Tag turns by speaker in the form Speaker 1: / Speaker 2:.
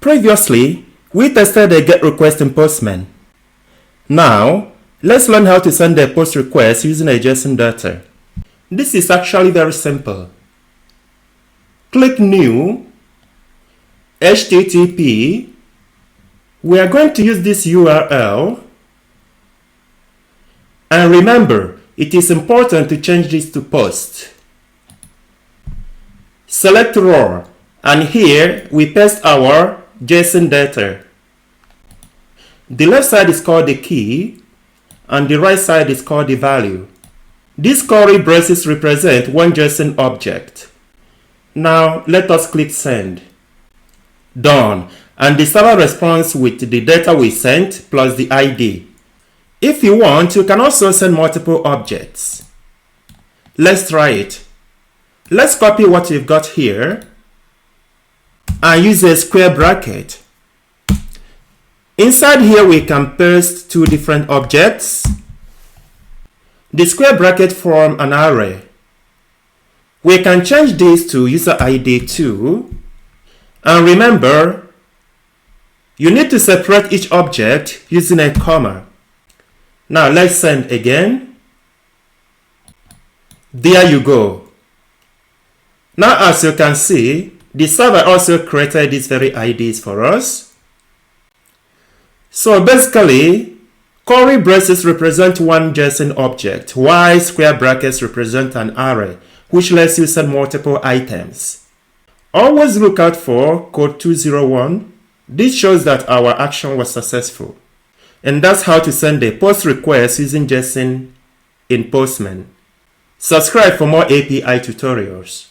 Speaker 1: Previously, we tested a GET request in Postman. Now, let's learn how to send a POST request using a JSON data. This is actually very simple. Click New, HTTP. We are going to use this URL. And remember, it is important to change this to POST. Select raw, and here we paste our JSON data. The left side is called the key, and the right side is called the value. These curly braces represent one JSON object. Now let us click send. Done, and the server responds with the data we sent plus the ID. If you want, you can also send multiple objects. Let's try it. Let's copy what we've got here and use a square bracket. Inside here we can paste two different objects. The square bracket forms an array. We can change this to user ID 2. And remember, you need to separate each object using a comma. Now let's send again. There you go. Now as you can see, the server also created these very IDs for us. So basically, curly braces represent one JSON object, while square brackets represent an array, which lets you send multiple items. Always look out for code 201. This shows that our action was successful. And that's how to send a POST request using JSON in Postman. Subscribe for more API tutorials.